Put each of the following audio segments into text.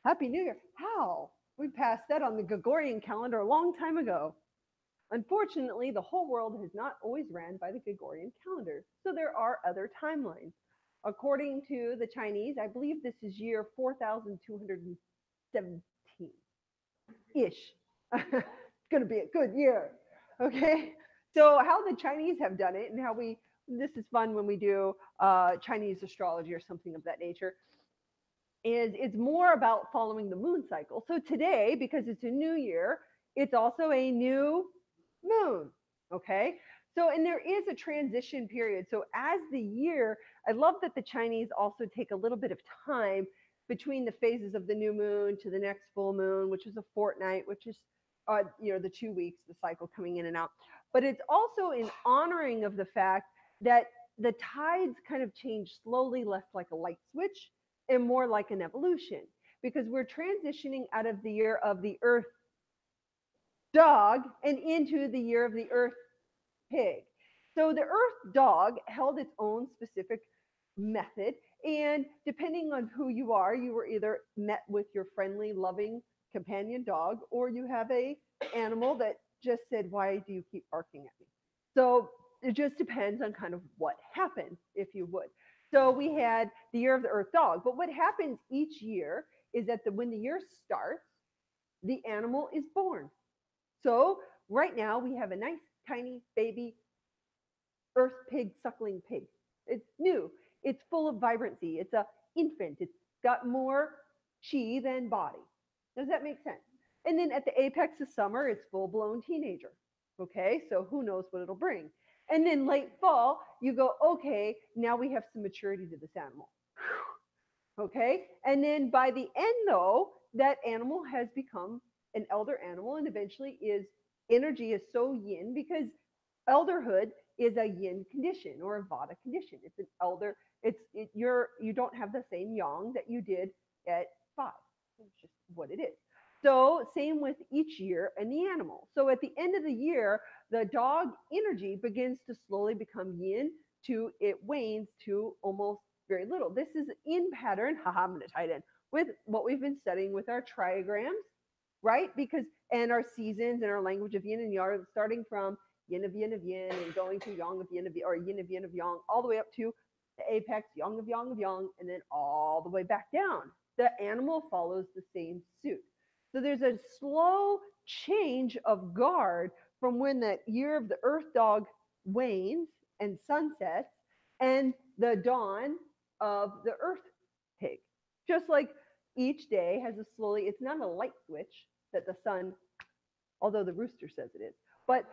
Happy New Year. How? We passed that on the Gregorian calendar a long time ago. Unfortunately, the whole world has not always ran by the Gregorian calendar, so there are other timelines. According to the Chinese, I believe this is year 4217 ish. It's going to be a good year. Okay. So, how the Chinese have done it and how this is fun when we do Chinese astrology or something of that nature, is it's more about following the moon cycle. So today, because it's a new year, it's also a new moon. Okay. So, and there is a transition period. So, as the year, I love that the Chinese also take a little bit of time between the phases of the new moon to the next full moon, which is a fortnight, which is, the 2 weeks, the cycle coming in and out. But it's also in honoring of the fact that the tides kind of change slowly, less like a light switch and more like an evolution, because we're transitioning out of the year of the earth dog and into the year of the earth pig. So the earth dog held its own specific method, and depending on who you were either met with your friendly, loving companion dog, or you have a animal that just said, "Why do you keep barking at me?" So it just depends on kind of what happened, if you would. So we had the year of the earth dog, but what happens each year is that when the year starts, the animal is born. So right now we have a nice tiny baby earth pig, suckling pig. It's new. It's full of vibrancy. It's a infant. It's got more chi than body. Does that make sense? And then at the apex of summer, it's full blown teenager. Okay, so who knows what it'll bring? And then late fall, you go, okay, now we have some maturity to this animal. Okay, and then by the end, though, that animal has become an elder animal, and eventually is energy is so yin because elderhood is a yin condition or a vata condition. It's an elder. You don't have the same yang that you did at 5. It's just what it is. So same with each year and the animal. So at the end of the year, the dog energy begins to slowly become yin to it wanes to almost very little. This is in pattern. Haha, I'm going to tie it in with what we've been studying with our trigrams, right? Because and our seasons and our language of yin and yang, starting from yin of yin and going to yang of yin of yang, or yin of yang, all the way up to the apex, yang of yang, and then all the way back down. The animal follows the same suit. So there's a slow change of guard from when that year of the earth dog wanes and sunsets and the dawn of the earth pig. Just like each day has a slowly, it's not a light switch that the sun, although the rooster says it is, but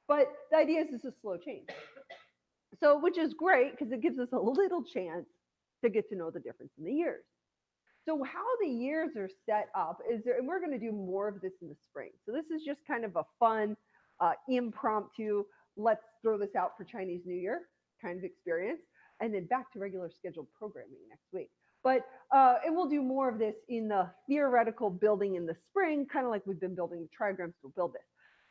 but the idea is it's a slow change. So, which is great because it gives us a little chance to get to know the difference in the years. So, how the years are set up is there, and we're going to do more of this in the spring. So, this is just kind of a fun, impromptu, let's throw this out for Chinese New Year kind of experience, and then back to regular scheduled programming next week. But and we'll do more of this in the theoretical building in the spring, kind of like we've been building the trigrams to build this.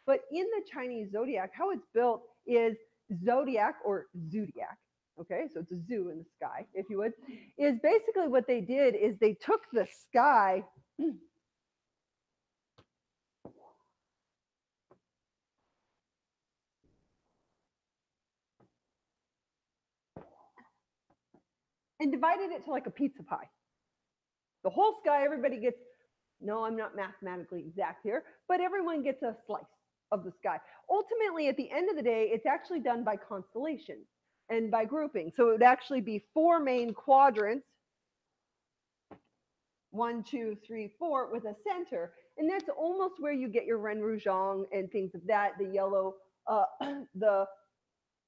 But in the Chinese zodiac, how it's built is zodiac or zodiac. Okay, so it's a zoo in the sky, if you would, is basically what they did is they took the sky and divided it to like a pizza pie. The whole sky, everybody gets, no, I'm not mathematically exact here, but everyone gets a slice of the sky. Ultimately, at the end of the day, it's actually done by constellations and by grouping. So it would actually be 4 main quadrants, 1, 2, 3, 4, with a center. And that's almost where you get your Renrujong and things of that, the yellow, the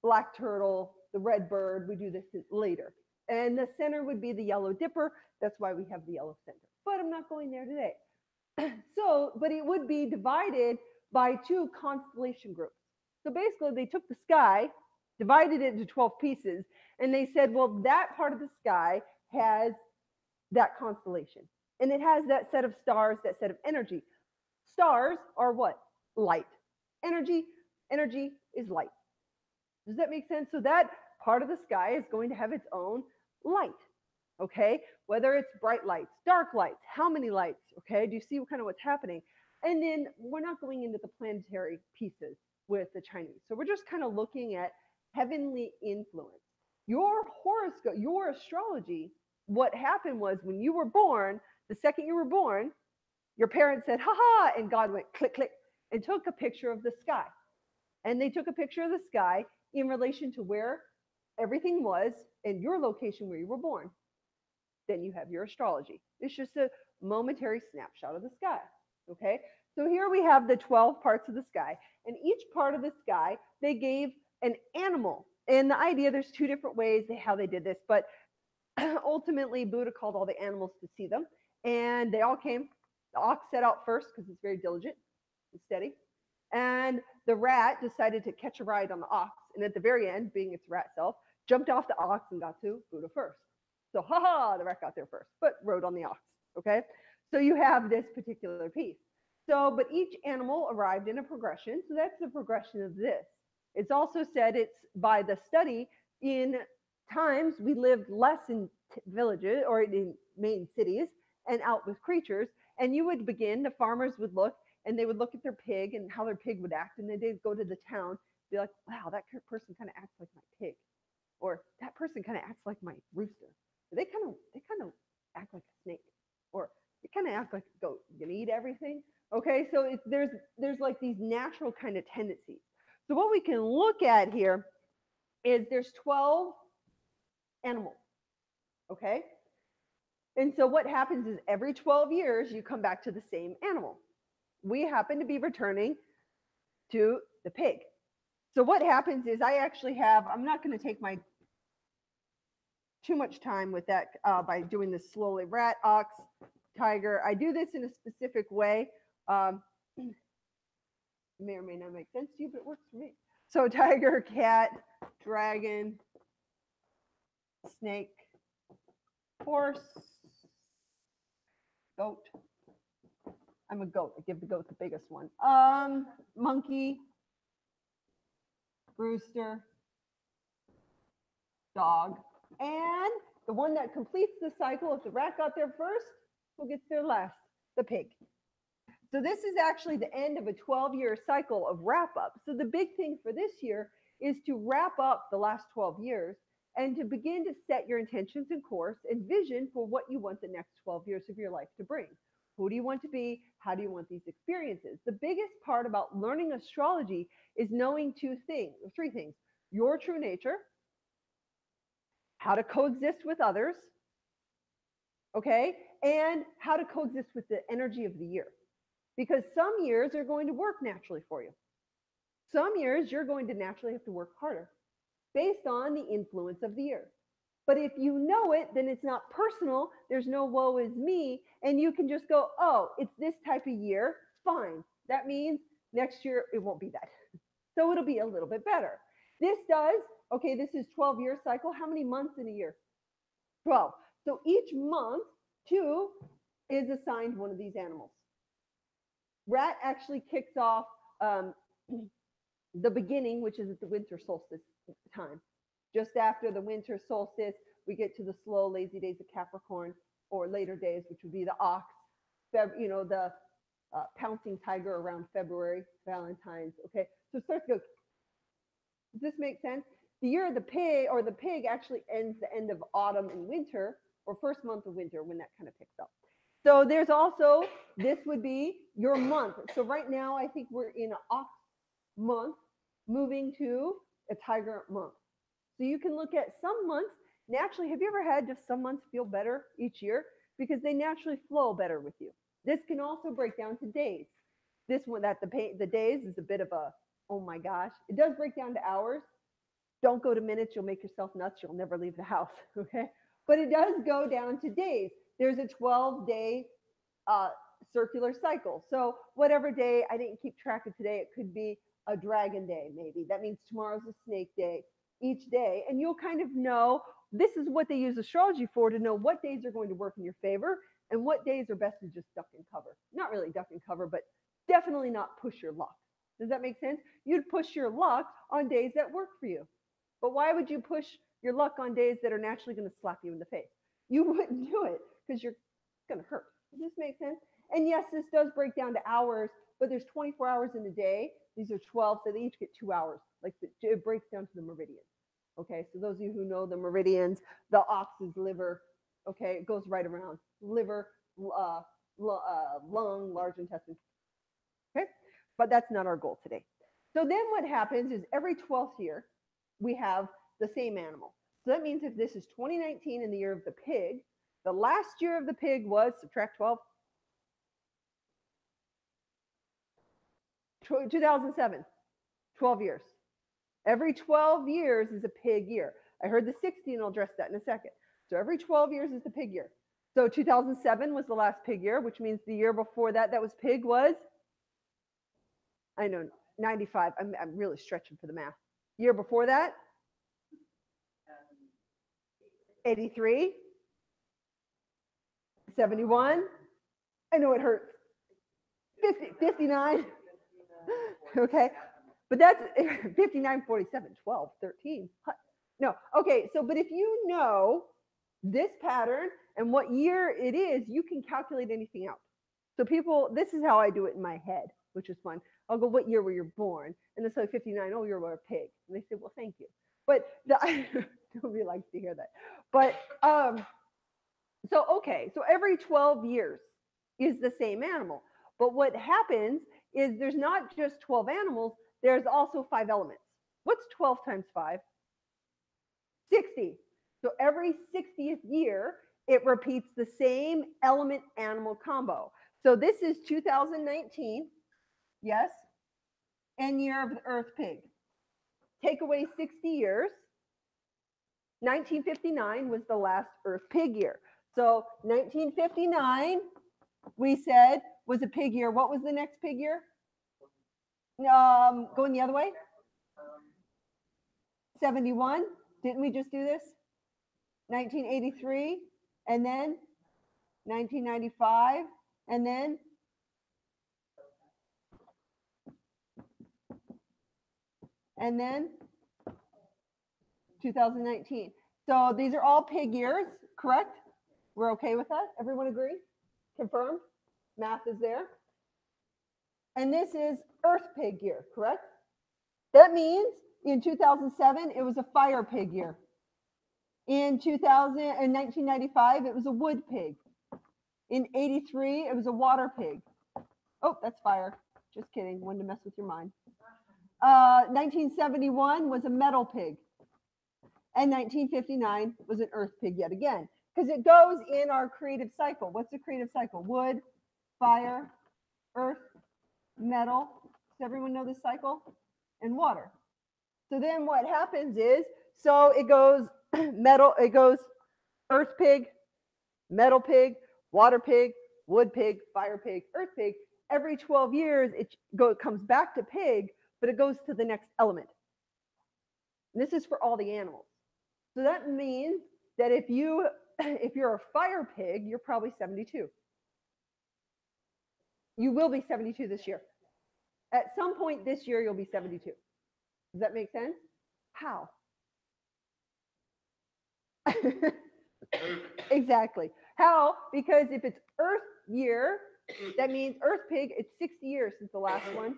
black turtle, the red bird. We do this later. And the center would be the yellow dipper. That's why we have the yellow center. But I'm not going there today. So, but it would be divided by 2 constellation groups. So basically, they took the sky, divided it into 12 pieces, and they said, well, that part of the sky has that constellation. And it has that set of stars, that set of energy. Stars are what? Light. Energy is light. Does that make sense? So that part of the sky is going to have its own light. okay? Whether it's bright lights, dark lights, how many lights, okay? Do you see kind of what's happening? And then we're not going into the planetary pieces with the Chinese. So we're just kind of looking at heavenly influence. Your horoscope, your astrology, what happened was when you were born, the second you were born, your parents said, ha ha, and God went click, click, and took a picture of the sky. And they took a picture of the sky in relation to where everything was and your location where you were born. Then you have your astrology. It's just a momentary snapshot of the sky. Okay, so here we have the 12 parts of the sky, and each part of the sky they gave an animal. And the idea, there's two different ways how they did this, but ultimately Buddha called all the animals to see them, and they all came. The ox set out first because it's very diligent and steady, and the rat decided to catch a ride on the ox, and at the very end, being its rat self, jumped off the ox and got to Buddha first. So, haha, the rat got there first, but rode on the ox. Okay, so you have this particular piece. So, but each animal arrived in a progression. So that's the progression of this. It's also said it's by the study in times we lived less in villages or in main cities and out with creatures. And you would begin, the farmers would look and they would look at their pig and how their pig would act. And then they'd go to the town, be like, wow, that person kind of acts like my pig. Or that person kind of acts like my rooster. They kind of act like a snake, or they kind of act like a goat. You're gonna eat everything, okay? So there's like these natural kind of tendencies. So what we can look at here is there's 12 animals, okay? And so what happens is every 12 years you come back to the same animal. We happen to be returning to the pig. So what happens is I actually have, I'm not going to take my too much time with that by doing this slowly. Rat, ox, tiger. I do this in a specific way. May or may not make sense to you, but it works for me. So tiger, cat, dragon, snake, horse, goat. I'm a goat. I give the goat the biggest one. Monkey, rooster, dog, and the one that completes the cycle, if the rat got there first, who gets there last? The pig. So this is actually the end of a 12-year cycle of wrap up. So the big thing for this year is to wrap up the last 12 years and to begin to set your intentions and course and vision for what you want the next 12 years of your life to bring. Who do you want to be? How do you want these experiences? The biggest part about learning astrology is knowing three things: your true nature, how to coexist with others, okay, and how to coexist with the energy of the year. Because some years are going to work naturally for you. Some years you're going to naturally have to work harder based on the influence of the year. But if you know it, then it's not personal. There's no woe is me. And you can just go, oh, it's this type of year. Fine. That means next year it won't be that. So it'll be a little bit better. This does, okay, this is 12-year cycle. How many months in a year? 12. So each month, 2 is assigned one of these animals. Rat actually kicks off the beginning, which is at the winter solstice time. Just after the winter solstice, we get to the slow, lazy days of Capricorn, or later days, which would be the ox, the pouncing tiger around February, Valentine's. Okay, so it starts to go. Does this make sense? The year of the pig, or the pig, actually ends the end of autumn and winter, or first month of winter, when that kind of picks up. So there's also, this would be your month. So right now, I think we're in an ox month, moving to a tiger month. So you can look at some months. Naturally, have you ever had just some months feel better each year? Because they naturally flow better with you. This can also break down to days. This one, the days is a bit of a, oh my gosh. It does break down to hours. Don't go to minutes. You'll make yourself nuts. You'll never leave the house, okay? But it does go down to days. There's a 12-day circular cycle. So whatever day, I didn't keep track of today, it could be a dragon day maybe. That means tomorrow's a snake day, each day. And you'll kind of know, this is what they use astrology for, to know what days are going to work in your favor and what days are best to just duck and cover. Not really duck and cover, but definitely not push your luck. Does that make sense? You'd push your luck on days that work for you. But why would you push your luck on days that are naturally going to slap you in the face? You wouldn't do it because you're going to hurt. Does this make sense? And yes, this does break down to hours, but there's 24 hours in a day. These are 12, so they each get 2 hours. Like it breaks down to the meridians. Okay, so those of you who know the meridians, the ox is liver. Okay, it goes right around liver, lung, large intestine. Okay, but that's not our goal today. So then what happens is every 12th year, we have the same animal. So that means if this is 2019 in the year of the pig, the last year of the pig was, subtract 12, 2007, 12 years. Every 12 years is a pig year. I heard the 60, and I'll address that in a second. So every 12 years is the pig year. So 2007 was the last pig year, which means the year before that was pig was, I know, 95. I'm really stretching for the math. Year before that, 83, 71. I know it hurts. 50, 59. Okay. But that's 59, 47, 12, 13. No. Okay. So, but if you know this pattern and what year it is, you can calculate anything out. So people, this is how I do it in my head, which is fun. I'll go, what year were you born? And they'll say 59, oh, you're a pig. And they say, well, thank you. But nobody likes to hear that. But so, okay, so every 12 years is the same animal. But what happens is there's not just 12 animals, there's also 5 elements. What's 12 times 5? 60. So every 60th year, it repeats the same element animal combo. So this is 2019, yes, and year of the Earth pig. Take away 60 years. 1959 was the last Earth pig year. So 1959, we said, was a pig year. What was the next pig year? Going the other way? 71. Didn't we just do this? 1983, and then 1995, and then and then 2019. So these are all pig years, correct? We're okay with that? Everyone agree? Confirmed? Math is there. And this is Earth pig year, correct? That means in 2007, it was a fire pig year. In 1995, it was a wood pig. In 83, it was a water pig. Oh, that's fire. Just kidding. Wanted to mess with your mind. 1971 was a metal pig. And 1959 was an earth pig yet again. Because it goes in our creative cycle. What's the creative cycle? Wood, fire, earth, metal. Does everyone know this cycle? And water. So then what happens is, so it goes metal, it goes earth pig, metal pig, water pig, wood pig, fire pig, earth pig. Every 12 years, it comes back to pig, but it goes to the next element. And this is for all the animals. So that means that if you're a fire pig, you're probably 72. You will be 72 this year. At some point this year, you'll be 72. Does that make sense? How? Exactly. How? Because if it's Earth year, that means Earth pig, it's 60 years since the last one.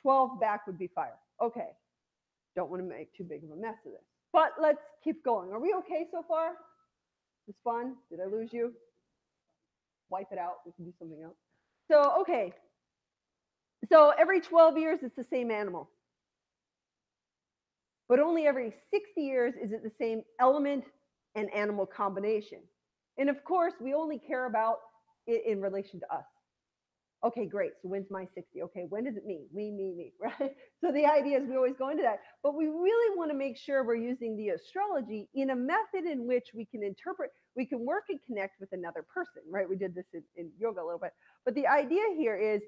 12 back would be fire. Okay. Don't want to make too big of a mess of this. But let's keep going. Are we okay so far? It's fun? Did I lose you? Wipe it out. We can do something else. So, okay. So every 12 years, it's the same animal. But only every 60 years is it the same element and animal combination. And of course, we only care about it in relation to us. Okay, great. So when's my 60? Okay, when is it me? Me, right? So the idea is we always go into that. But we really want to make sure we're using the astrology in a method in which we can interpret, we can work and connect with another person, right? We did this in yoga a little bit. But the idea here is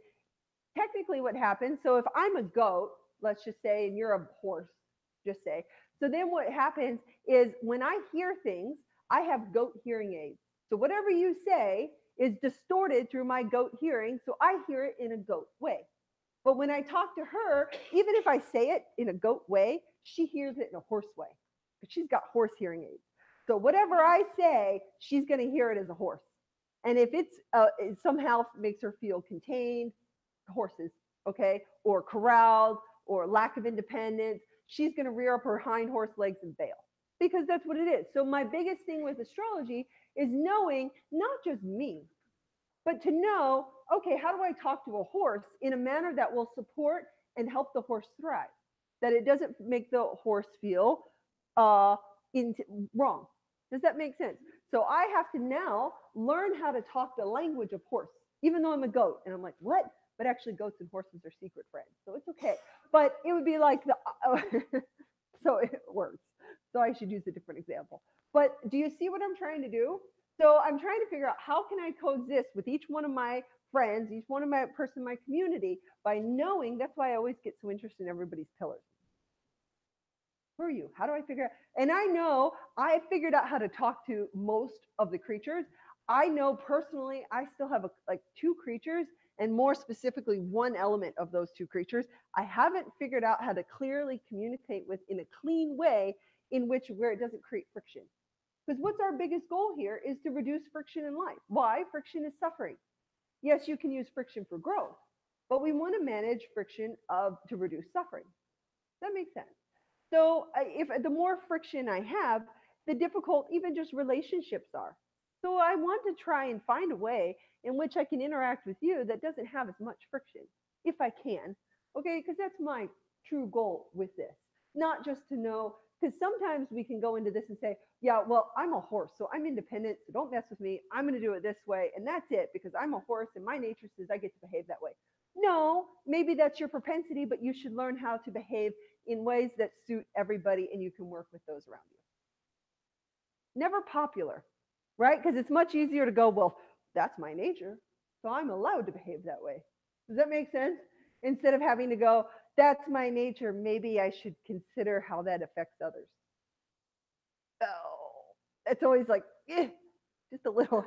technically what happens. So if I'm a goat, let's just say, and you're a horse, just say. So then what happens is when I hear things, I have goat hearing aids. So whatever you say is distorted through my goat hearing, so I hear it in a goat way. But when I talk to her, even if I say it in a goat way, she hears it in a horse way, because she's got horse hearing aids. So whatever I say, she's going to hear it as a horse. And if it somehow makes her feel contained, horses, okay, or corralled, or lack of independence, she's going to rear up her hind horse legs and bail, because that's what it is. So my biggest thing with astrology is knowing not just me, but to know, okay, how do I talk to a horse in a manner that will support and help the horse thrive? That it doesn't make the horse feel uh, wrong. Does that make sense? So I have to now learn how to talk the language of horse, even though I'm a goat. And I'm like, what? But actually, goats and horses are secret friends. So it's okay. But it would be like so it works. So I should use a different example. But do you see what I'm trying to do? So I'm trying to figure out how can I coexist with each one of my friends, each one of my person in my community, by knowing. That's why I always get so interested in everybody's pillars. Who are you? How do I figure out? And I know I figured out how to talk to most of the creatures. I know personally, I still have like two creatures, and more specifically, one element of those two creatures I haven't figured out how to clearly communicate with in a clean way, in which where it doesn't create friction. Because what's our biggest goal here is to reduce friction in life. Why? Friction is suffering. Yes, you can use friction for growth, but we want to manage friction to reduce suffering. That makes sense. So if the more friction I have, the difficult even just relationships are. So I want to try and find a way in which I can interact with you that doesn't have as much friction, if I can. Okay, because that's my true goal with this. Not just to know, because sometimes we can go into this and say, yeah, well, I'm a horse, so I'm independent, so don't mess with me. I'm going to do it this way, and that's it, because I'm a horse and my nature says I get to behave that way. No, maybe that's your propensity, but you should learn how to behave in ways that suit everybody, and you can work with those around you. Never popular, right? Because it's much easier to go, well, that's my nature, so I'm allowed to behave that way. Does that make sense? Instead of having to go, that's my nature, maybe I should consider how that affects others. Oh, it's always like, just a little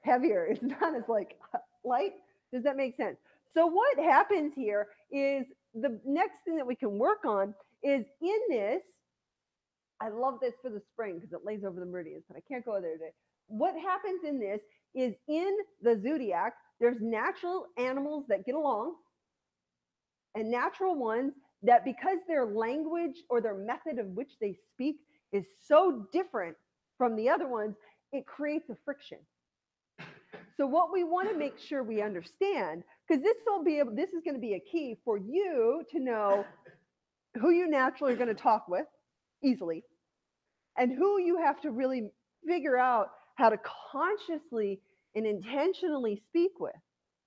heavier. It's not as like light. Does that make sense? So what happens here is the next thing that we can work on is in this. I love this for the spring because it lays over the meridians, but I can't go there today. What happens in this is in the zodiac, there's natural animals that get along and natural ones that, because their language or their method of which they speak is so different from the other ones, it creates a friction. So what we want to make sure we understand, because this is going to be a key for you to know who you naturally are going to talk with easily, and who you have to really figure out how to consciously and intentionally speak with.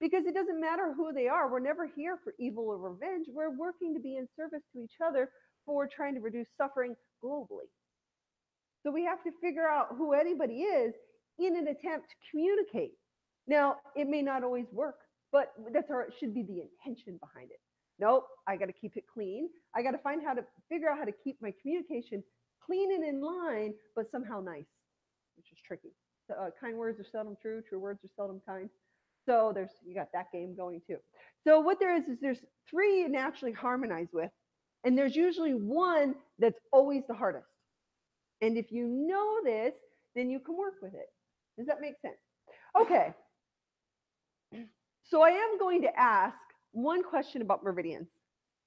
Because it doesn't matter who they are. We're never here for evil or revenge. We're working to be in service to each other for trying to reduce suffering globally. So we have to figure out who anybody is in an attempt to communicate. Now, it may not always work, but it should be the intention behind it. Nope, I got to keep it clean. I got to figure out how to keep my communication clean and in line, but somehow nice, which is tricky. So, kind words are seldom true. True words are seldom kind. So you got that game going too. So what there is there's three you naturally harmonize with, and there's usually one that's always the hardest. And if you know this, then you can work with it. Does that make sense? Okay. So I am going to ask one question about meridians.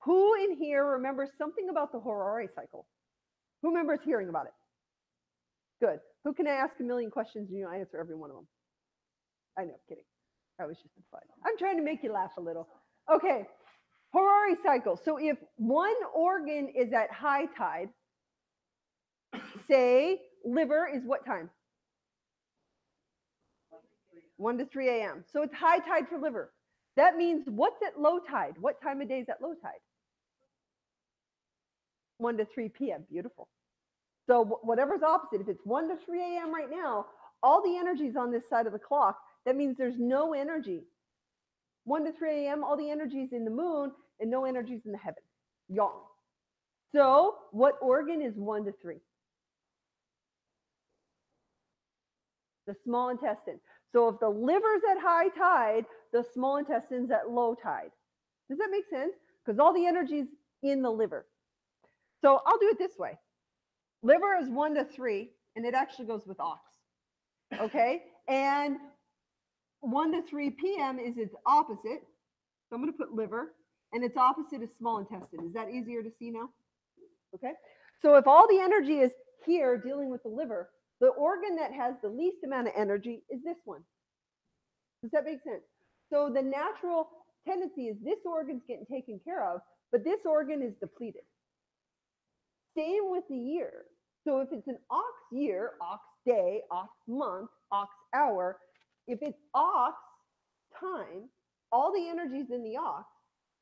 Who in here remembers something about the horary cycle? Who remembers hearing about it? Good. Who can I ask a million questions and you answer every one of them? I know, kidding. That was just fun. I'm trying to make you laugh a little. Okay. Horary cycle. So if one organ is at high tide, say liver is what time? 1 to 3 a.m. So it's high tide for liver. That means what's at low tide? What time of day is at low tide? 1 to 3 p.m. Beautiful. So whatever's opposite, if it's 1 to 3 a.m. right now, all the energy is on this side of the clock. That means there's no energy. 1 to 3 a.m., all the energy is in the moon and no energy is in the heaven. Yang. So what organ is 1 to 3? The small intestine. So if the liver's at high tide, the small intestine's at low tide. Does that make sense? Because all the energy's in the liver. So I'll do it this way. Liver is 1 to 3, and it actually goes with ox. Okay, and 1 to 3 p.m. is its opposite. So I'm going to put liver, and its opposite is small intestine. Is that easier to see now? Okay. So if all the energy is here dealing with the liver, the organ that has the least amount of energy is this one. Does that make sense? So the natural tendency is this organ's getting taken care of, but this organ is depleted. Same with the year. So if it's an ox year, ox day, ox month, ox hour, if it's ox time, all the energy is in the ox,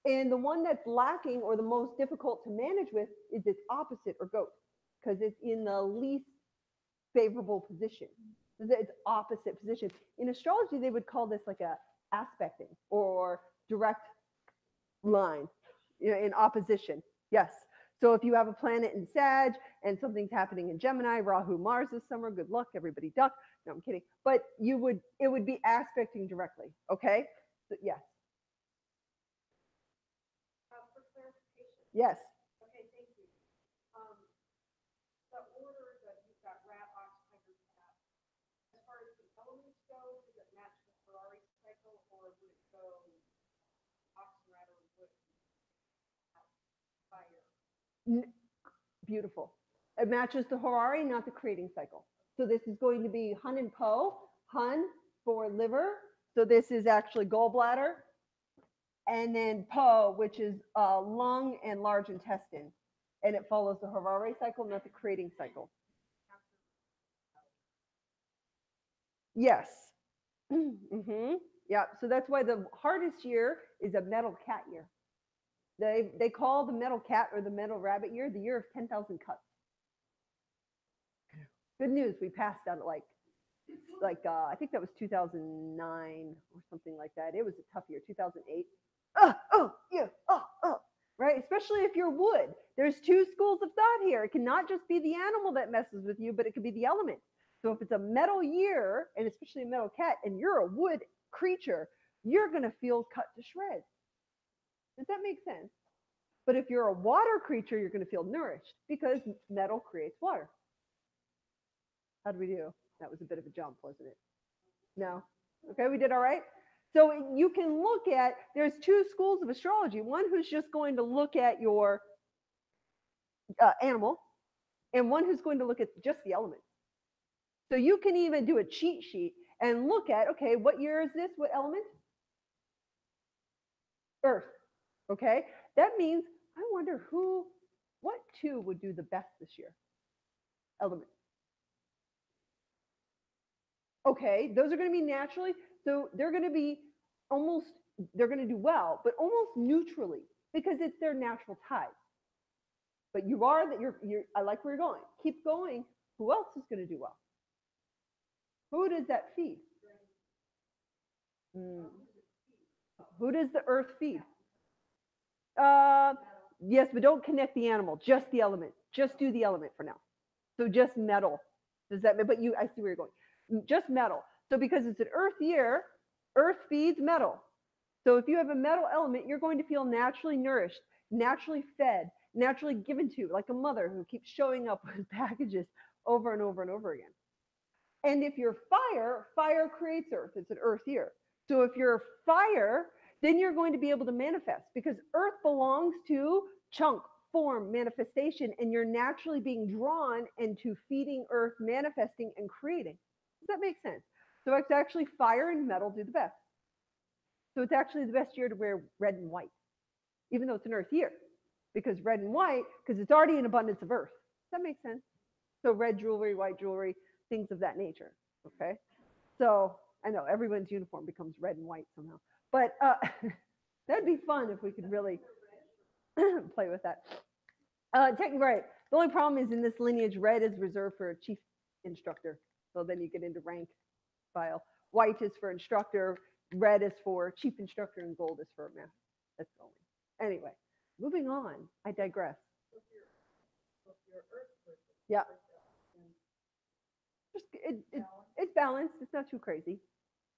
and the one that's lacking or the most difficult to manage with is its opposite, or goat, because it's in the least favorable position. It's opposite position. In astrology, they would call this like a aspecting or direct line, in opposition. Yes. So if you have a planet in Sag and something's happening in Gemini, Rahu, Mars this summer, good luck, everybody duck. No, I'm kidding. But it would be aspecting directly. Okay. So, yes. For clarification. Yes. Okay, thank you. The order that you've got rat, ox, tiger, cat. As far as the elements go, does it match the Ferrari cycle, or would it go ox, rat, or wood, fire? Beautiful. It matches the Harari, not the creating cycle. So this is going to be Hun and Po. Hun for liver. So this is actually gallbladder. And then Po, which is lung and large intestine. And it follows the Harari cycle, not the creating cycle. Yes. Mm-hmm. Yeah. So that's why the hardest year is a metal cat year. They call the metal cat or the metal rabbit year the year of 10,000 cuts. Good news, we passed out at I think that was 2009 or something like that. It was a tough year, 2008. Right? Especially if you're wood. There's two schools of thought here. It cannot just be the animal that messes with you, but it could be the element. So if it's a metal year, and especially a metal cat, and you're a wood creature, you're going to feel cut to shreds. Does that make sense? But if you're a water creature, you're going to feel nourished because metal creates water. How did we do? That was a bit of a jump, wasn't it? No? Okay, we did all right? So you can look at, there's two schools of astrology. One who's just going to look at your animal, and one who's going to look at just the elements. So you can even do a cheat sheet and look at, okay, what year is this? What element? Earth. Okay, that means, I wonder what two would do the best this year? Element. Okay, those are going to be naturally, so they're going to be they're going to do well, but almost neutrally because it's their natural type. But I like where you're going. Keep going. Who else is going to do well? Who does that feed? Who does the earth feed? Yes, but don't connect the animal, just the element. Just do the element for now. So just metal. Does that, but I see where you're going. Just metal. So because it's an earth year, earth feeds metal. So if you have a metal element, you're going to feel naturally nourished, naturally fed, naturally given to, like a mother who keeps showing up with packages over and over and over again. And if you're fire, fire creates earth. It's an earth year. So if you're fire, then you're going to be able to manifest because earth belongs to chunk, form, manifestation, and you're naturally being drawn into feeding earth, manifesting, and creating. Does that make sense? So it's actually fire and metal do the best. So it's actually the best year to wear red and white, even though it's an earth year, because red and white, because it's already an abundance of earth. Does that make sense? So red jewelry, white jewelry, things of that nature. Okay. So I know everyone's uniform becomes red and white somehow, but that'd be fun if we could really play with that. Right. The only problem is in this lineage, red is reserved for a chief instructor. So then you get into rank file. White is for instructor, red is for chief instructor, and gold is for math. That's going. Anyway, moving on. I digress. Yeah. Just it's balanced. It's not too crazy.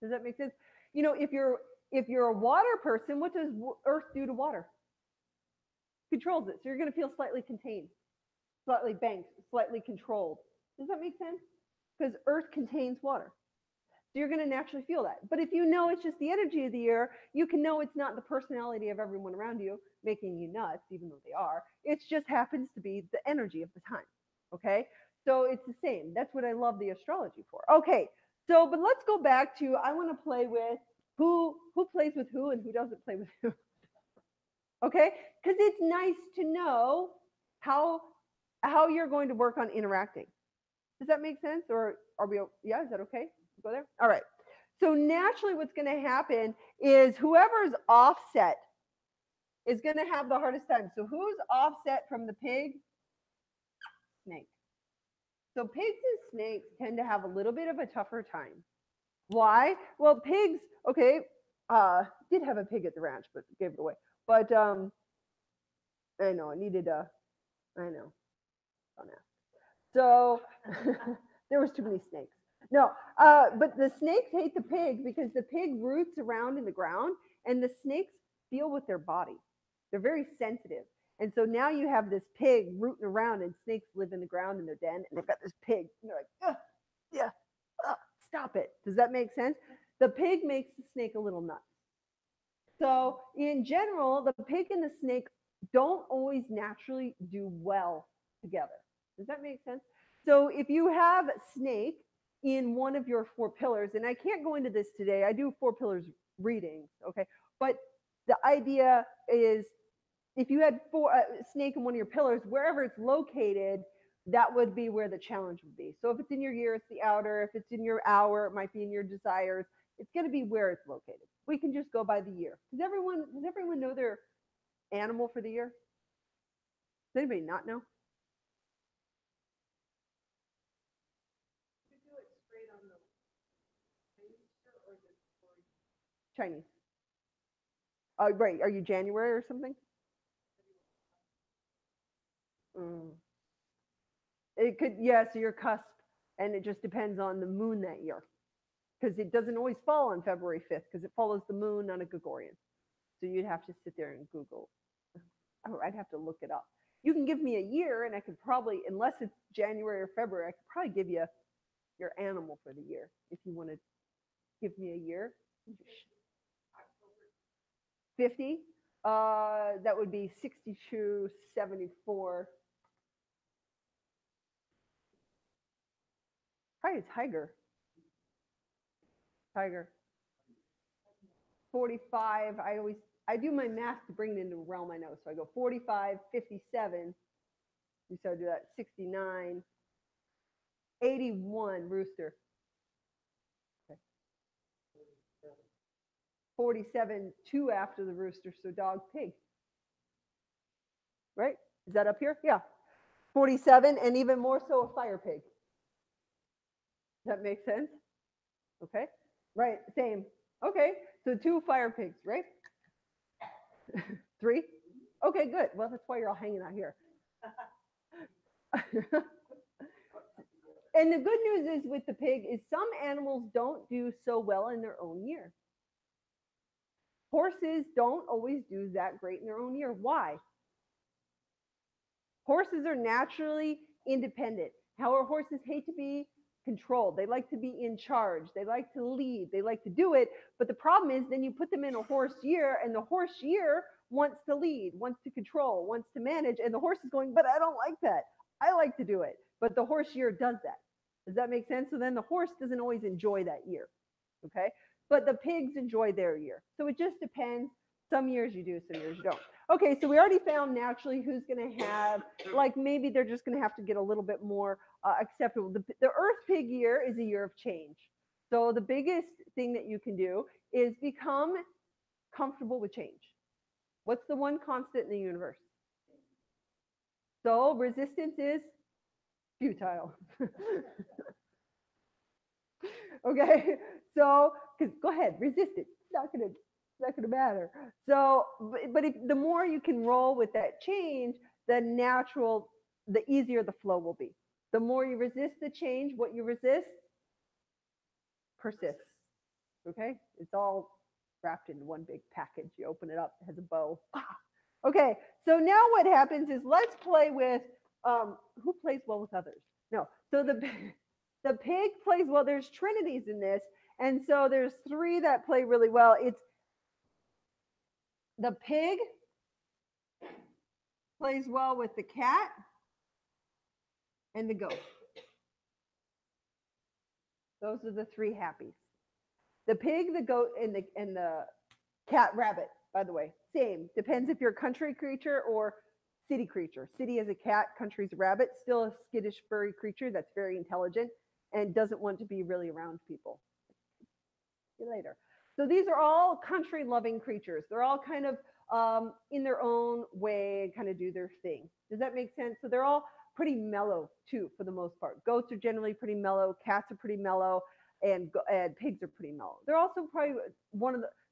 Does that make sense? You know, if you're a water person, what does earth do to water? Controls it. So you're going to feel slightly contained. slightly banked, slightly controlled. Does that make sense? Because Earth contains water. So you're going to naturally feel that. But if you know it's just the energy of the year, you can know it's not the personality of everyone around you making you nuts, even though they are. It just happens to be the energy of the time. Okay? So it's the same. That's what I love the astrology for. Okay. So, but let's go back to I want to play with who plays with who and who doesn't play with who. Okay? Because it's nice to know how how you're going to work on interacting. Does that make sense? Or are we, yeah, is that okay? Go there? All right. So naturally what's going to happen is whoever's offset is going to have the hardest time. So who's offset from the pig? Snake. So pigs and snakes tend to have a little bit of a tougher time. Why? Well, pigs, okay, did have a pig at the ranch, but gave it away. But I know, I needed I know, don't ask. So there was too many snakes. No, but the snakes hate the pig because the pig roots around in the ground and the snakes feel with their body. They're very sensitive. And so now you have this pig rooting around and snakes live in the ground in their den and they've got this pig. And they're like, ugh, yeah, stop it. Does that make sense? The pig makes the snake a little nuts. So in general, the pig and the snake don't always naturally do well together. Does that make sense? So if you have snake in one of your four pillars, and I can't go into this today, I do four pillars readings, okay? But the idea is if you had snake in one of your pillars, wherever it's located, that would be where the challenge would be. So if it's in your year, it's the outer. If it's in your hour, it might be in your desires. It's going to be where it's located. We can just go by the year. Does everyone know their animal for the year? Does anybody not know? Chinese. Oh, right. Are you January or something? Mm. It could, yeah, so you're cusp, and it just depends on the moon that year. Because it doesn't always fall on February 5th because it follows the moon on a Gregorian. So you'd have to sit there and Google. Oh, I'd have to look it up. You can give me a year, and I could probably, unless it's January or February, I could probably give you your animal for the year if you want to give me a year. 50. That would be 62, 74. Probably a tiger. Tiger. 45. I do my math to bring it into a realm I know. So I go 45, 57. So I do that 69, 81 rooster. Okay. 47, 2 after the rooster, so dog, pig. Right? Is that up here? Yeah. 47, and even more so a fire pig. Does that make sense? Okay. Right, same. Okay, so 2 fire pigs, right? 3? Okay, good. Well, that's why you're all hanging out here. And the good news is with the pig is some animals don't do so well in their own year. Horses don't always do that great in their own year. Why? Horses are naturally independent. However, horses hate to be controlled. They like to be in charge. They like to lead. They like to do it. But the problem is then you put them in a horse year, and the horse year wants to lead, wants to control, wants to manage. And the horse is going, but I don't like that. I like to do it. But the horse year does that. Does that make sense? So then the horse doesn't always enjoy that year. Okay. But the pigs enjoy their year. So it just depends. Some years you do, some years you don't. Okay, so we already found naturally who's going to have, like maybe they're just going to have to get a little bit more acceptable. The Earth pig year is a year of change. So the biggest thing that you can do is become comfortable with change. What's the one constant in the universe? So resistance is futile. Okay, so go ahead, resist it. It's not gonna matter. So, but if the more you can roll with that change, the easier the flow will be. The more you resist the change, what you resist persists. Okay, it's all wrapped in one big package. You open it up, it has a bow. Okay, so now what happens is let's play with Who plays well with others? No. So the pig plays well. There's trinities in this, and so there's three that play really well. It's the pig plays well with the cat and the goat. Those are the three happies. The pig, the goat, and the cat rabbit, by the way. Same. Depends if you're a country creature or city creature. City is a cat, country's a rabbit. Still a skittish, furry creature that's very intelligent and doesn't want to be really around people. See you later. So these are all country loving creatures. They're all kind of in their own way and kind of do their thing. Does that make sense? So they're all pretty mellow too, for the most part. Goats are generally pretty mellow. Cats are pretty mellow, and pigs are pretty mellow. They're also probably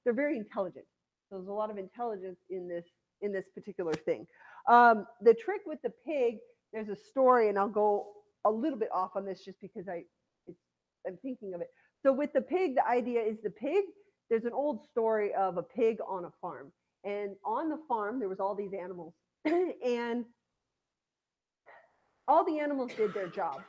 they're very intelligent. So there's a lot of intelligence in this particular thing. The trick with the pig, there's a story, and I'll go a little bit off on this just because I'm thinking of it. So with the pig, the idea is the pig. There's an old story of a pig on a farm, and on the farm there was all these animals, and all the animals did their job.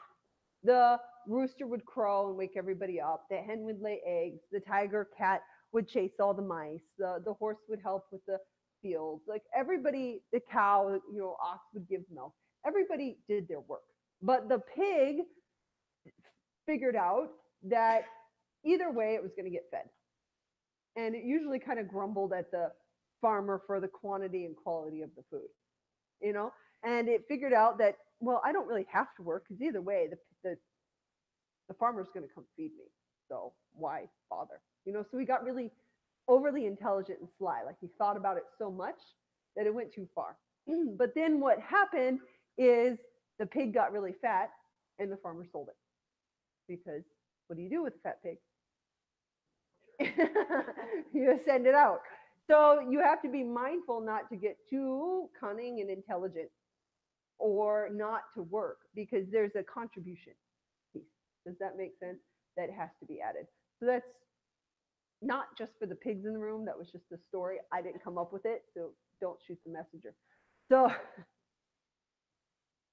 The rooster would crow and wake everybody up. The hen would lay eggs. The tiger cat would chase all the mice. The horse would help with the fields. Like everybody, the cow, ox would give milk. Everybody did their work. But the pig figured out that either way it was going to get fed. And it usually kind of grumbled at the farmer for the quantity and quality of the food, and it figured out that, well, I don't really have to work because either way the farmer's going to come feed me, so why bother? So he got really overly intelligent and sly. Like he thought about it so much that it went too far. But then what happened is the pig got really fat and the farmer sold it, because what do you do with a fat pig? You send it out. So you have to be mindful not to get too cunning and intelligent, or not to work, because there's a contribution piece. Does that make sense? That has to be added. So that's not just for the pigs in the room. That was just a story. I didn't come up with it, so don't shoot the messenger. So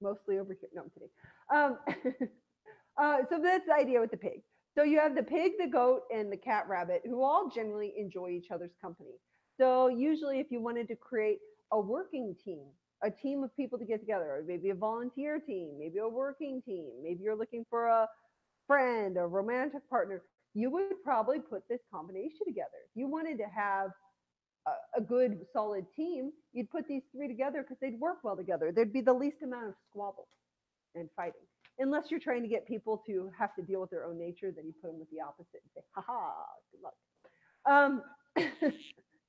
mostly over here. No, I'm kidding. So that's the idea with the pig. So you have the pig, the goat, and the cat rabbit, who all generally enjoy each other's company. So usually if you wanted to create a working team, a team of people to get together, or maybe a volunteer team, maybe a working team, maybe you're looking for a friend, a romantic partner, you would probably put this combination together. If you wanted to have a good, solid team, you'd put these three together because they'd work well together. There'd be the least amount of squabble and fighting. Unless you're trying to get people to have to deal with their own nature, then you put them with the opposite and say, ha ha, good luck.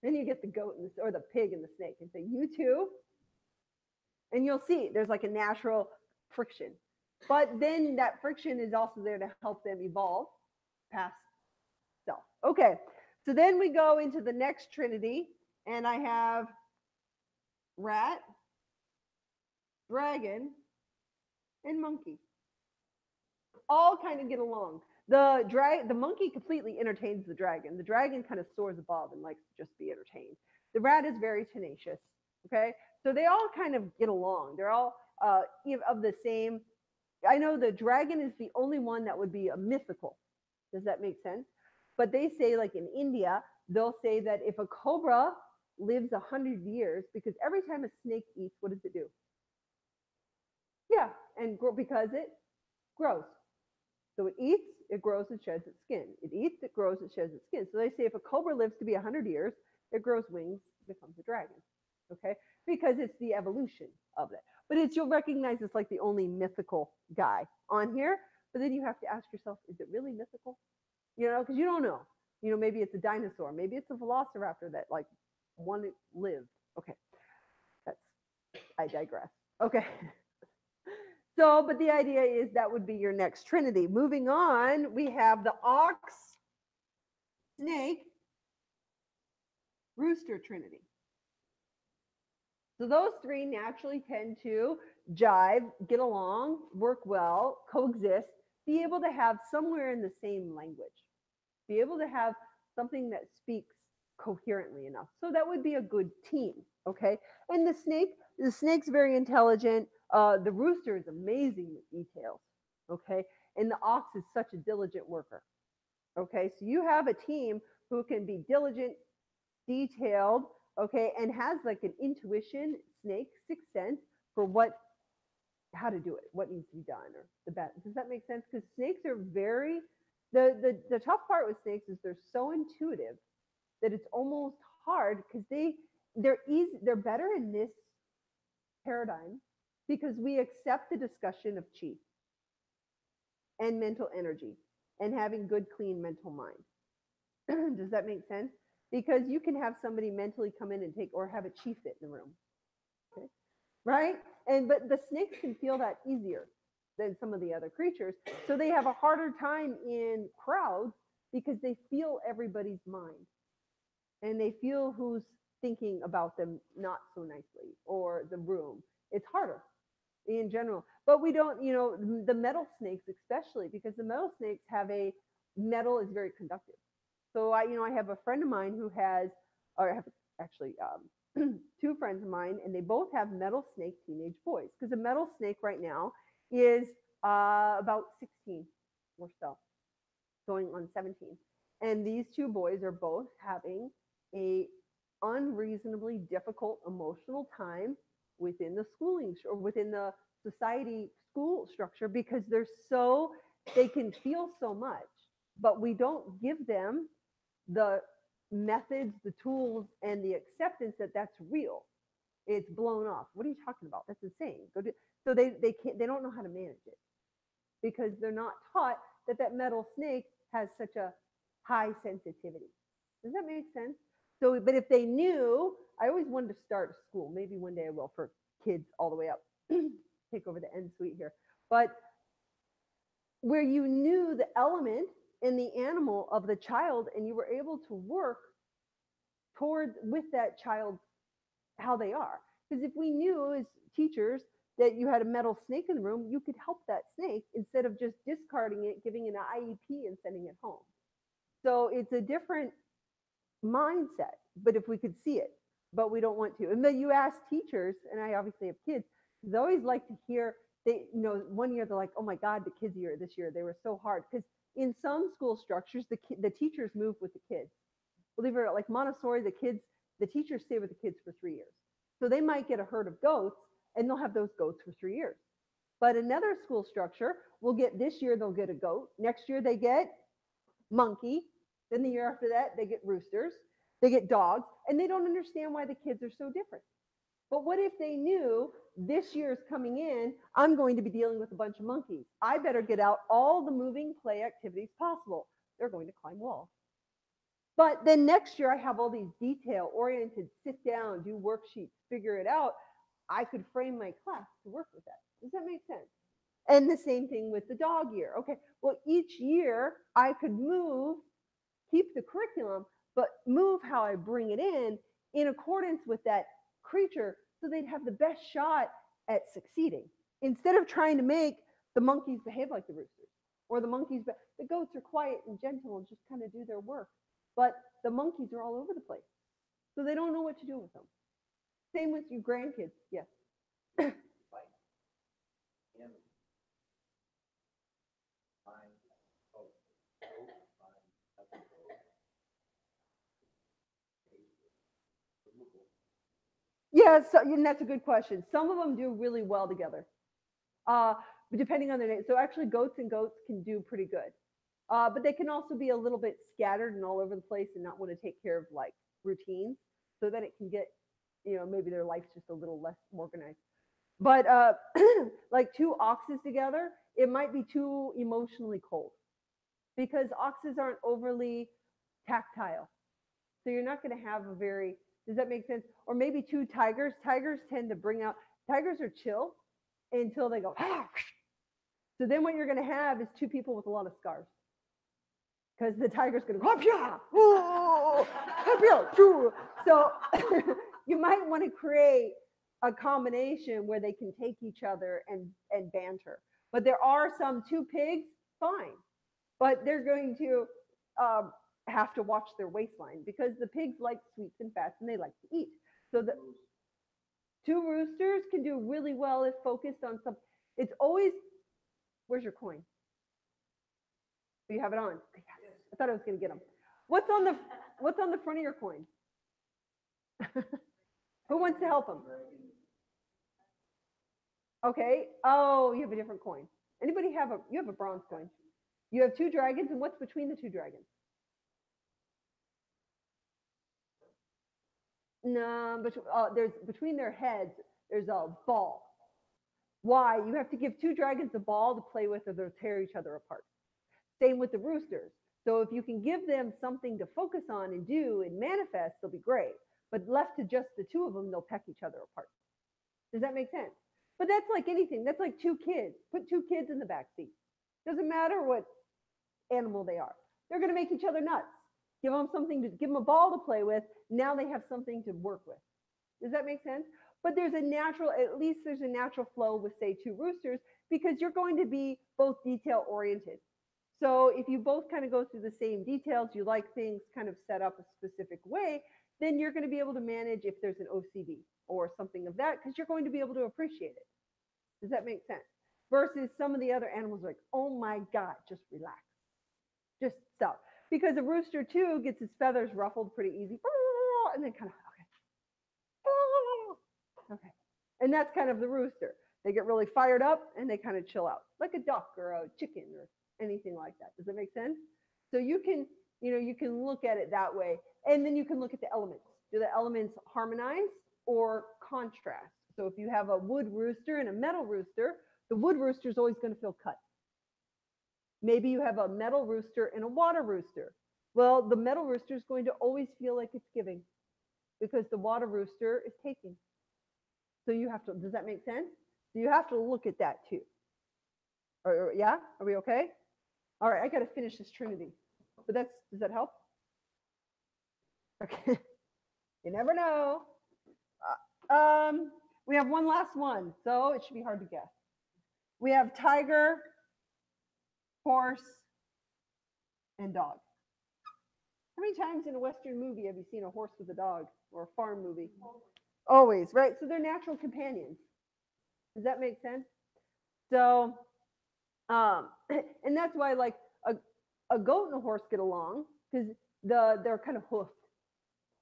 Then you get the goat or the pig and the snake and say, you two. And you'll see there's like a natural friction. But then that friction is also there to help them evolve past self. Okay, so then we go into the next trinity, and I have rat, dragon, and monkey. All kind of get along. The monkey completely entertains the dragon. The dragon kind of soars above and likes to just be entertained. The rat is very tenacious. Okay, so they all kind of get along. They're all of the same. I know the dragon is the only one that would be a mythical. Does that make sense? But they say, like in India, they'll say that if a cobra lives 100 years, because every time a snake eats, what does it do? Yeah, and because it grows. So it eats, it grows, it sheds its skin. It eats, it grows, it sheds its skin. So they say if a cobra lives to be 100 years, it grows wings, becomes a dragon. Okay, because it's the evolution of it. But you'll recognize it's like the only mythical guy on here. But then you have to ask yourself, is it really mythical? Because you don't know. Maybe it's a dinosaur. Maybe it's a velociraptor that like one lived. Okay, I digress. Okay. So, but the idea is that would be your next trinity. Moving on, we have the ox, snake, rooster trinity. So those three naturally tend to jive, get along, work well, coexist, be able to have somewhere in the same language, be able to have something that speaks coherently enough. So that would be a good team, okay? And the snake's very intelligent, The rooster is amazing with details. Okay. And the ox is such a diligent worker. Okay. So you have a team who can be diligent, detailed, okay, and has like an intuition, snake, sixth sense for how to do it, what needs to be done, or the best. Does that make sense? Because snakes are very, the tough part with snakes is they're so intuitive that it's almost hard because they're better in this paradigm because we accept the discussion of chi and mental energy and having good, clean mental mind. Does that make sense? Because you can have somebody mentally come in and take, or have a chi fit in the room, okay? Right? But the snakes can feel that easier than some of the other creatures, so they have a harder time in crowds because they feel everybody's mind and they feel who's thinking about them not so nicely or the room. It's harder in general. But we don't, the metal snakes especially, because the metal snakes metal is very conductive. So I have a friend of mine who has, or I have actually two friends of mine, and they both have metal snake teenage boys. Because a metal snake right now is about 16 or so, going on 17. And these two boys are both having a unreasonably difficult emotional time within the schooling or within the society school structure because they can feel so much, but we don't give them the methods, the tools, and the acceptance that that's real. It's blown off. What are you talking about? That's insane. So they can't, they don't know how to manage it because they're not taught that metal snake has such a high sensitivity. Does that make sense? So, but if they knew, I always wanted to start a school. Maybe one day I will for kids all the way up. Take over the end suite here. But where you knew the element and the animal of the child and you were able to work toward with that child how they are. Because if we knew as teachers that you had a metal snake in the room, you could help that snake instead of just discarding it, giving it an IEP and sending it home. So it's a different mindset, but if we could see it, but we don't want to. And then you ask teachers, and I obviously have kids, they always like to hear, one year they're like, oh my God, the kids this year, they were so hard. Because in some school structures, the teachers move with the kids. Believe it or not, like Montessori, the teachers stay with the kids for 3 years. So they might get a herd of goats and they'll have those goats for 3 years. But another school structure will get, this year they'll get a goat. Next year they get monkey. Then the year after that, they get roosters. They get dogs. And they don't understand why the kids are so different. But what if they knew this year is coming in, I'm going to be dealing with a bunch of monkeys. I better get out all the moving play activities possible. They're going to climb walls. But then next year, I have all these detail-oriented, sit down, do worksheets, figure it out. I could frame my class to work with that. Does that make sense? And the same thing with the dog year. Okay, well, each year I could keep the curriculum, but move how I bring it in accordance with that creature so they'd have the best shot at succeeding. Instead of trying to make the monkeys behave like the roosters or the goats are quiet and gentle and just kind of do their work. But the monkeys are all over the place. So they don't know what to do with them. Same with you grandkids. Yes. Yeah, so, and that's a good question. Some of them do really well together, depending on their name. So actually, goats and goats can do pretty good, but they can also be a little bit scattered and all over the place and not want to take care of like routines. So then it can get, maybe their life's just a little less organized. But like two oxes together, it might be too emotionally cold because oxes aren't overly tactile. So you're not going to have a very, does that make sense? Or maybe two tigers. Tigers tend to tigers are chill until they go, ah. So then what you're going to have is two people with a lot of scars. Because the tiger's going to go, so you might want to create a combination where they can take each other and banter. But there are some two pigs, fine. But they're going to have to watch their waistline because the pigs like sweets and fats and they like to eat. So Two roosters can do really well if focused on something. It's always, where's your coin? Do you have it on? I thought I was going to get them. What's on the front of your coin? Who wants to help them? Okay. Oh, you have a different coin. Anybody have you have a bronze coin? You have two dragons, and what's between the two dragons? No, but there's between their heads. There's a ball. Why? You have to give two dragons a ball to play with, or they'll tear each other apart. Same with the roosters. So if you can give them something to focus on and do and manifest, they'll be great. But left to just the two of them, they'll peck each other apart. Does that make sense? But that's like anything. That's like two kids. Put two kids in the back seat. Doesn't matter what animal they are. They're going to make each other nuts. Give them a ball to play with. Now they have something to work with. Does that make sense? But at least there's a natural flow with, say, two roosters, because you're going to be both detail oriented. So if you both kind of go through the same details, you like things kind of set up a specific way, then you're going to be able to manage if there's an OCD or something of that, because you're going to be able to appreciate it. Does that make sense? Versus some of the other animals are like, oh my God, just relax. Just stop. Because a rooster too gets his feathers ruffled pretty easy. And then kind of, okay. And that's kind of the rooster. They get really fired up and they kind of chill out, like a duck or a chicken or anything like that. Does that make sense? So you can look at it that way. And then you can look at the elements. Do the elements harmonize or contrast? So if you have a wood rooster and a metal rooster, the wood rooster is always going to feel cut. Maybe you have a metal rooster and a water rooster. Well, the metal rooster is going to always feel like it's giving, because the water rooster is taking. So you have to, does that make sense? So you have to look at that too. Yeah? Are we okay? All right, I got to finish this Trinity. But does that help? Okay. You never know. We have one last one, so it should be hard to guess. We have tiger, horse, and dog. How many times in a Western movie have you seen a horse with a dog, or a farm movie? Always, right? So they're natural companions. Does that make sense? So, and that's why like a goat and a horse get along, because they're kind of hoofed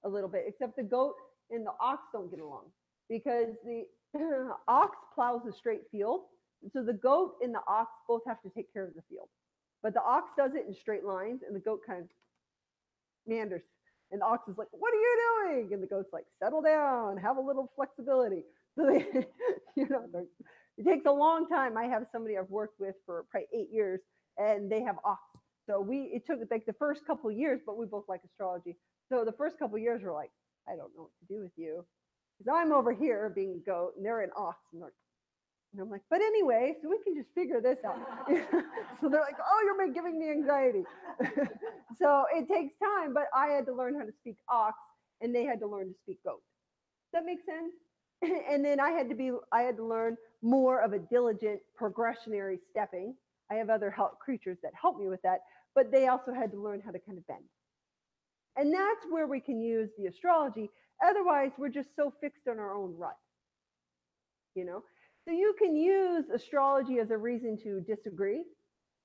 a little bit, except the goat and the ox don't get along, because the ox plows a straight field. So the goat and the ox both have to take care of the field. But the ox does it in straight lines, and the goat kind of meanders. And the ox is like, what are you doing? And the goat's like, settle down, have a little flexibility. So they, it takes a long time. I have somebody I've worked with for probably 8 years, and they have ox. So it took like the first couple of years, but we both like astrology. So the first couple of years were like, I don't know what to do with you. Because I'm over here being a goat, and they're an ox. And I'm like, but anyway, so we can just figure this out. So they're like, oh, you're giving me anxiety. So it takes time, but I had to learn how to speak ox, and they had to learn to speak goat. Does that make sense? And then I had to learn more of a diligent progressionary stepping. I have other creatures that help me with that, but they also had to learn how to kind of bend. And that's where we can use the astrology. Otherwise, we're just so fixed on our own rut. So you can use astrology as a reason to disagree,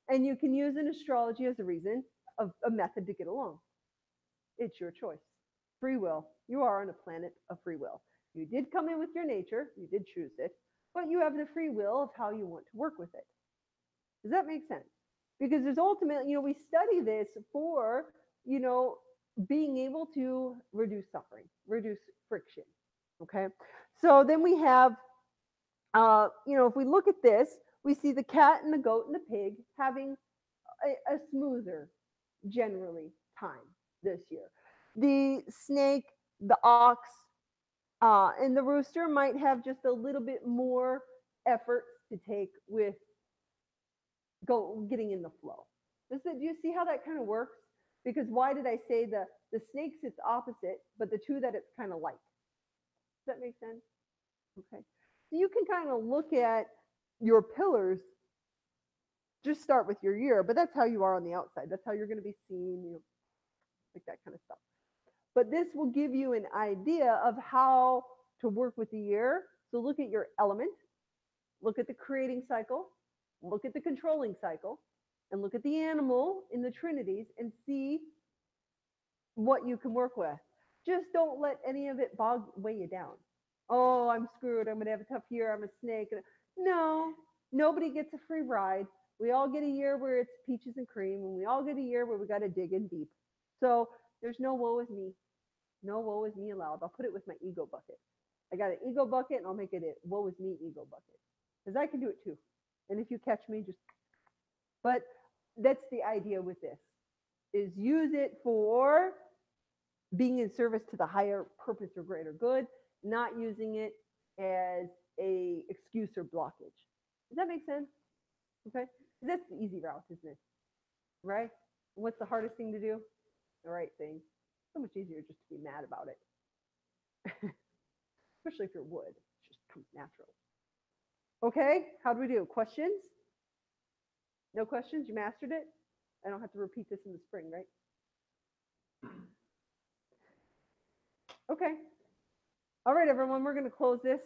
and you can use an astrology as a reason of a method to get along. It's your choice. Free will. You are on a planet of free will. You did come in with your nature. You did choose it, but you have the free will of how you want to work with it. Does that make sense? Because there's ultimately, we study this for, being able to reduce suffering, reduce friction. Okay. So then we have, if we look at this, we see the cat and the goat and the pig having a smoother, generally, time this year. The snake, the ox, and the rooster might have just a little bit more effort to take with getting in the flow. Do you see how that kind of works? Because why did I say the snake sits opposite, but the two that it's kind of like? Does that make sense? Okay. So you can kind of look at your pillars, just start with your year, but that's how you are on the outside. That's how you're going to be seen, like that kind of stuff. But this will give you an idea of how to work with the year. So look at your element, look at the creating cycle, look at the controlling cycle, and look at the animal in the trinities and see what you can work with. Just don't let any of it weigh you down. Oh, I'm screwed. I'm going to have a tough year. I'm a snake. No, nobody gets a free ride. We all get a year where it's peaches and cream, and we all get a year where we got to dig in deep. So there's no woe is me. No woe is me allowed. I'll put it with my ego bucket. I got an ego bucket, and I'll make it a woe is me ego bucket because I can do it too. And if you catch me, just. But that's the idea with this: is use it for being in service to the higher purpose or greater good, not using it as a excuse or blockage. Does that make sense? Okay, that's the easy route, isn't it? Right? And what's the hardest thing to do? The right thing. So much easier just to be mad about it, especially if you're wood. It just comes natural. Okay, how do we do? Questions? No questions? You mastered it? I don't have to repeat this in the spring, right? Okay. All right, everyone, we're going to close this.